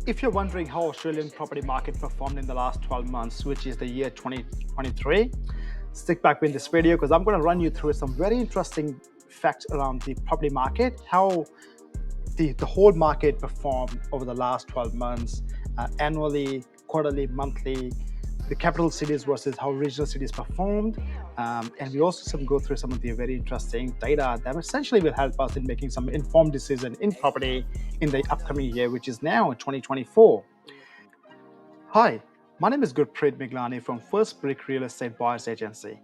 If you're wondering how Australian property market performed in the last 12 months, which is the year 2023, stick back with this video because I'm going to run you through some very interesting facts around the property market, how the whole market performed over the last 12 months, annually, quarterly, monthly, the capital cities versus how regional cities performed. And we also go through some of the very interesting data that essentially will help us in making some informed decision in property in the upcoming year, which is now 2024. Hi, my name is Gurpreet Miglani from First Brick Real Estate Buyers Agency.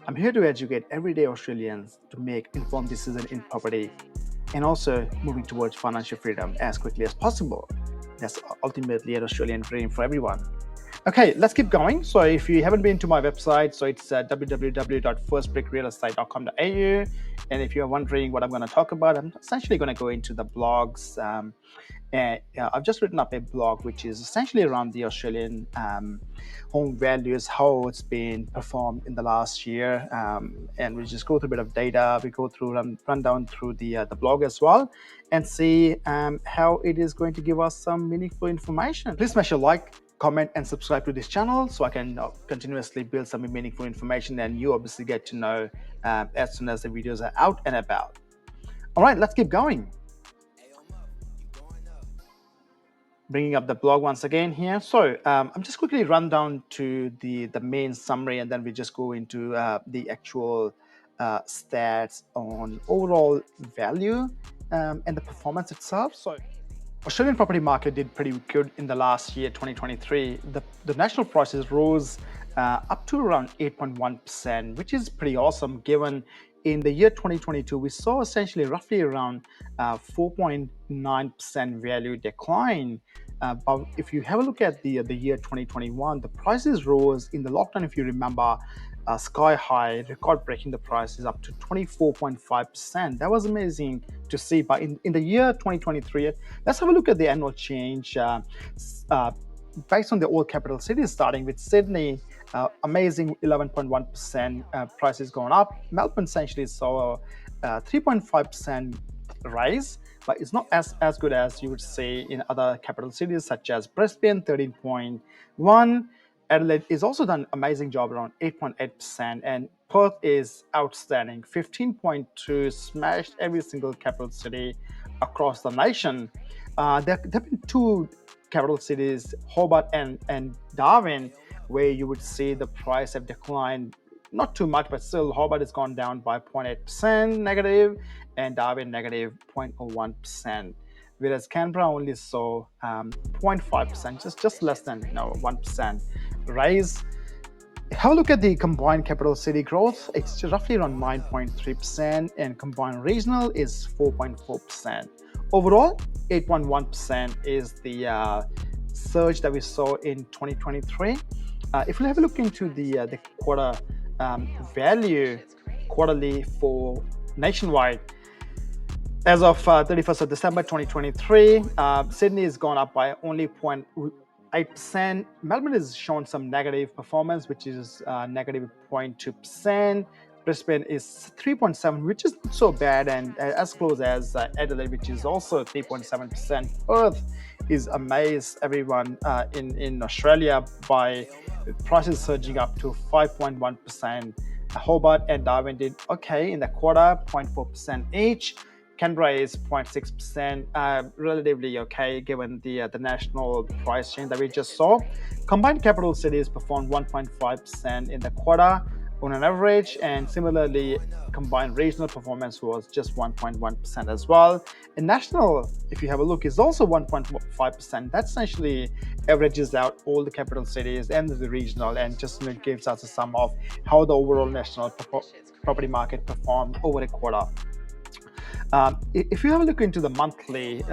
I'm here to educate everyday Australians to make informed decisions in property and also moving towards financial freedom as quickly as possible. That's ultimately an Australian dream for everyone. Okay, let's keep going. So if you haven't been to my website, so it's www.firstbrickrealestate.com.au. And if you're wondering what I'm going to talk about, I'm essentially going to go into the blogs. And I've just written up a blog which is essentially around the Australian home values, how it's been performed in the last year, and we just go through a bit of data. We go through run down through the blog as well, and see how it is going to give us some meaningful information. Please smash a like, comment, and subscribe to this channel so I can continuously build some meaningful information, and you obviously get to know as soon as the videos are out and about. All right, let's keep going. Bringing up the blog once again here. So I'm just quickly run down to the main summary, and then we just go into the actual stats on overall value and the performance itself. So Australian property market did pretty good in the last year, 2023. The national prices rose up to around 8.1%, which is pretty awesome given in the year 2022, we saw essentially roughly around 4.9% value decline. But if you have a look at the year 2021, the prices rose in the lockdown, if you remember, sky high, record breaking the prices up to 24.5%. That was amazing to see. But in the year 2023, let's have a look at the annual change based on the old capital cities, starting with Sydney. Amazing 11.1% prices going up. Melbourne essentially saw a 3.5% rise, but it's not as good as you would see in other capital cities such as Brisbane, 13.1%. Adelaide is also done an amazing job around 8.8%, and Perth is outstanding, 15.2%, smashed every single capital city across the nation. There have been two capital cities, Hobart and Darwin, where you would see the price have declined, not too much, but still Hobart has gone down by 0.8% negative, and Darwin negative 0.01%. Whereas Canberra only saw 0.5%, just less than 1% rise. Have a look at the combined capital city growth. It's roughly around 9.3%, and combined regional is 4.4%. Overall, 8.1% is the surge that we saw in 2023. If we have a look into the quarter value quarterly for nationwide, as of 31st of December 2023, Sydney has gone up by only 0.8%. Melbourne has shown some negative performance, which is negative 0.2%. Brisbane is 3.7%, which is not so bad, and as close as Adelaide, which is also 3.7%. Perth is amazed everyone in Australia by prices surging up to 5.1%. Hobart and Darwin did okay in the quarter, 0.4% each. Canberra is 0.6%, relatively okay given the national price change that we just saw. Combined capital cities performed 1.5% in the quarter on an average, and similarly, combined regional performance was just 1.1% as well. And national, if you have a look, is also 1.5%. That essentially averages out all the capital cities and the regional, and just gives us a sum of how the overall national property market performed over a quarter. If you have a look into the monthly,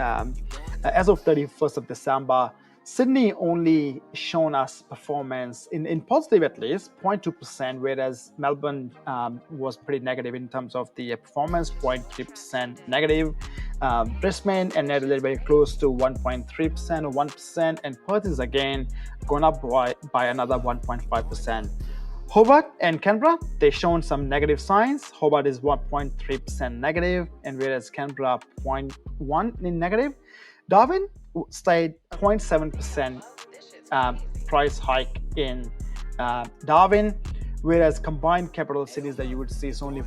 as of 31st of December, Sydney only shown us performance in positive, at least 0.2%, whereas Melbourne was pretty negative in terms of the performance, 0.3% negative. Brisbane and Adelaide very close to 1.3% or 1%, and Perth is again gone up by another 1.5%. Hobart and Canberra, they've shown some negative signs. Hobart is 1.3% negative, and whereas Canberra 0.1% in negative. Darwin stayed 0.7% price hike in Darwin, whereas combined capital cities that you would see is only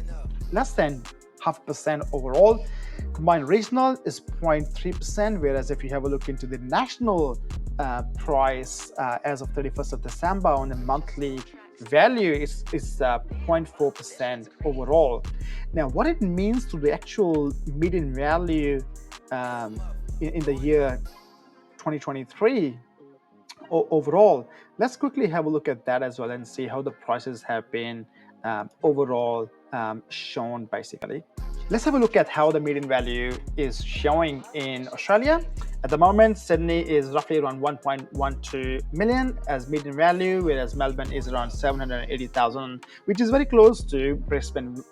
less than 0.5% overall. Combined regional is 0.3%, whereas if you have a look into the national price as of 31st of December on the monthly value is 0.4% overall. Now, what it means to the actual median value in the year 2023 overall, let's quickly have a look at that as well and see how the prices have been overall shown basically. Let's have a look at how the median value is showing in Australia. At the moment, Sydney is roughly around 1.12 million as median value, whereas Melbourne is around 780,000, which is very close to Brisbane,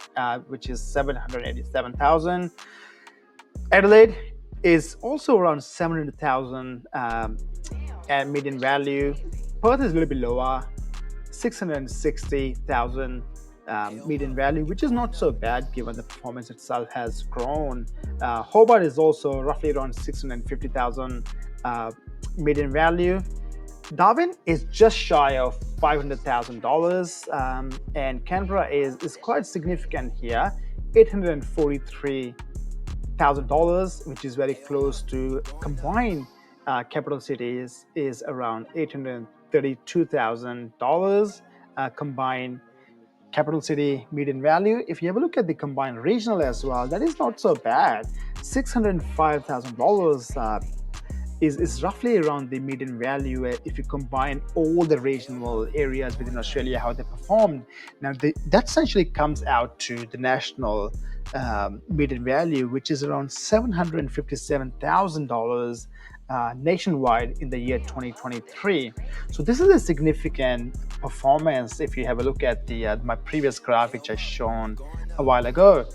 which is 787,000. Adelaide is also around 700,000 and median value. Perth is a little bit lower, 660,000 median value, which is not so bad given the performance itself has grown. Hobart is also roughly around 650,000 median value. Darwin is just shy of $500,000, and Canberra is quite significant here, $843,000, which is very close to combined capital cities is around $832,000 combined capital city median value. If you have a look at the combined regional as well, that is not so bad. $605,000 is roughly around the median value if you combine all the regional areas within Australia, how they performed. Now, that essentially comes out to the national median value, which is around $757,000 nationwide in the year 2023. So this is a significant performance if you have a look at the my previous graph, which I shown a while ago.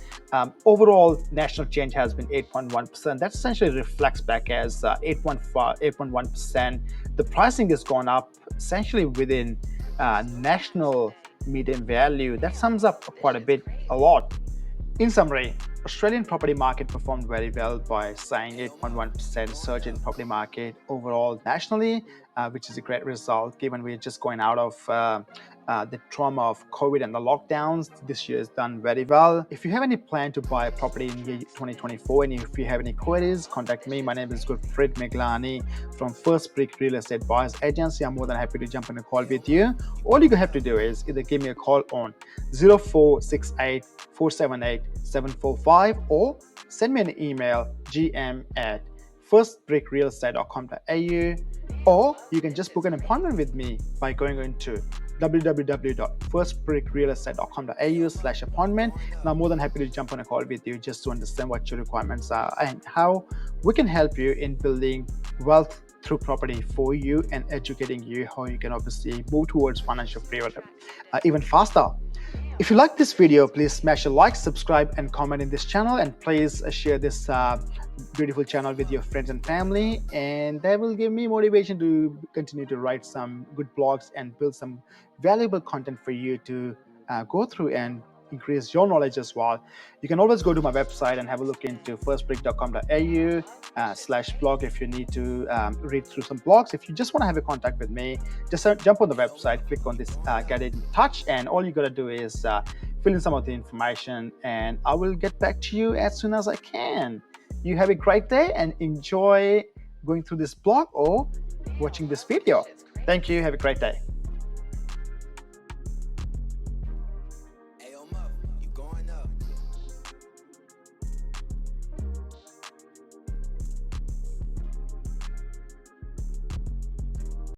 Overall, national change has been 8.1%. That essentially reflects back as 8.1%. The pricing has gone up essentially within national median value. That sums up quite a lot. In summary, Australian property market performed very well by saying 8.1% surge in property market overall nationally, which is a great result given we're just going out of the trauma of COVID and the lockdowns. This year has done very well. If you have any plan to buy a property in year 2024 and if you have any queries, contact me. My name is Gurpreet Meglani from First Brick Real Estate Buyers Agency. I'm more than happy to jump on a call with you. All you have to do is either give me a call on 0468 478 745 or send me an email gm@firstbrickrealestate.com.au, or you can just book an appointment with me by going into www.firstbrickrealestate.com.au/appointment, and I'm more than happy to jump on a call with you just to understand what your requirements are and how we can help you in building wealth through property for you and educating you how you can obviously move towards financial freedom even faster. If you like this video, please smash a like, subscribe, and comment in this channel, and please share this beautiful channel with your friends and family, and that will give me motivation to continue to write some good blogs and build some valuable content for you to go through and increase your knowledge as well. You can always go to my website and have a look into firstbrick.com.au/blog if you need to read through some blogs. If you just want to have a contact with me, just jump on the website, click on this get in touch, and all you got to do is fill in some of the information, and I will get back to you as soon as I can. You have a great day and enjoy going through this blog or watching this video. Thank you. Have a great day.